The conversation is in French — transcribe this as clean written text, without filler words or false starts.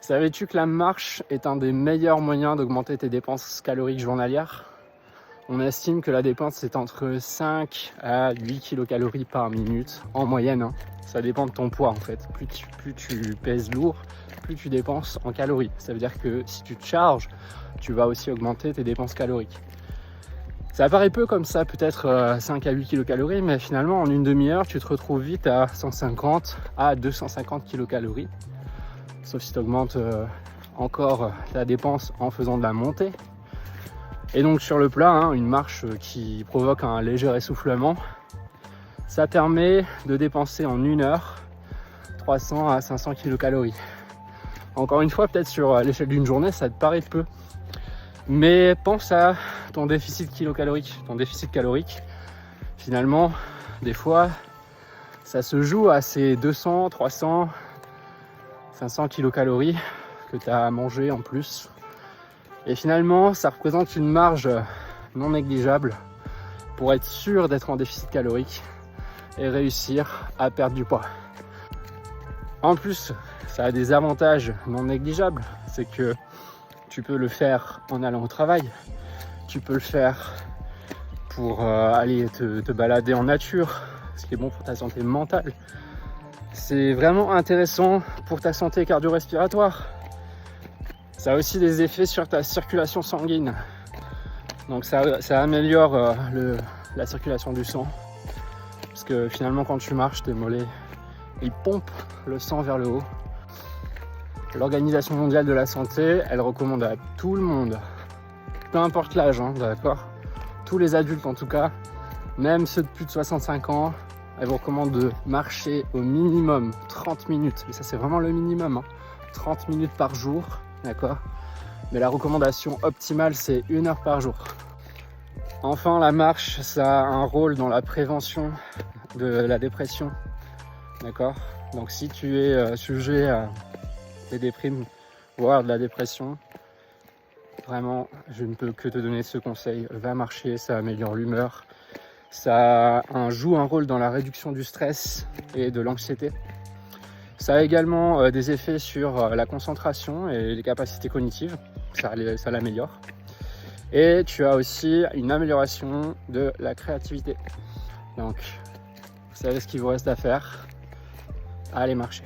Savais-tu que la marche est un des meilleurs moyens d'augmenter tes dépenses caloriques journalières? On estime que la dépense est entre 5 à 8 kilocalories par minute en moyenne, hein. Ça dépend de ton poids en fait. Plus tu pèses lourd, plus tu dépenses en calories. Ça veut dire que si tu te charges, tu vas aussi augmenter tes dépenses caloriques. Ça paraît peu comme ça, peut-être 5 à 8 kilocalories, mais finalement en une demi-heure, tu te retrouves vite à 150 à 250 kilocalories. Sauf si tu augmentes encore la dépense en faisant de la montée. Et donc sur le plat, hein, une marche qui provoque un léger essoufflement, ça permet de dépenser en une heure 300 à 500 kilocalories. Encore une fois, peut-être sur l'échelle d'une journée, ça te paraît peu. Mais pense à ton déficit kilocalorique. Ton déficit calorique, finalement, des fois, ça se joue à ces 200, 300, 500 kilocalories que tu as à manger en plus. Et finalement, ça représente une marge non négligeable pour être sûr d'être en déficit calorique et réussir à perdre du poids. En plus, ça a des avantages non négligeables. C'est que tu peux le faire en allant au travail. Tu peux le faire pour aller te balader en nature, ce qui est bon pour ta santé mentale. C'est vraiment intéressant pour ta santé cardio-respiratoire. Ça a aussi des effets sur ta circulation sanguine. Donc ça améliore la circulation du sang. Parce que finalement quand tu marches, tes mollets, ils pompent le sang vers le haut. L'Organisation mondiale de la santé, elle recommande à tout le monde, peu importe l'âge, hein, d'accord, tous les adultes en tout cas, même ceux de plus de 65 ans, elle vous recommande de marcher au minimum 30 minutes. Et ça c'est vraiment le minimum, hein, 30 minutes par jour. D'accord. Mais la recommandation optimale, c'est 1 heure par jour. Enfin, la marche, ça a un rôle dans la prévention de la dépression. D'accord. Donc, si tu es sujet à des déprimes, voire de la dépression, vraiment, je ne peux que te donner ce conseil. Va marcher, ça améliore l'humeur. Ça joue un rôle dans la réduction du stress et de l'anxiété. Ça a également des effets sur la concentration et les capacités cognitives, ça l'améliore. Et tu as aussi une amélioration de la créativité. Donc, vous savez ce qu'il vous reste à faire, allez marcher.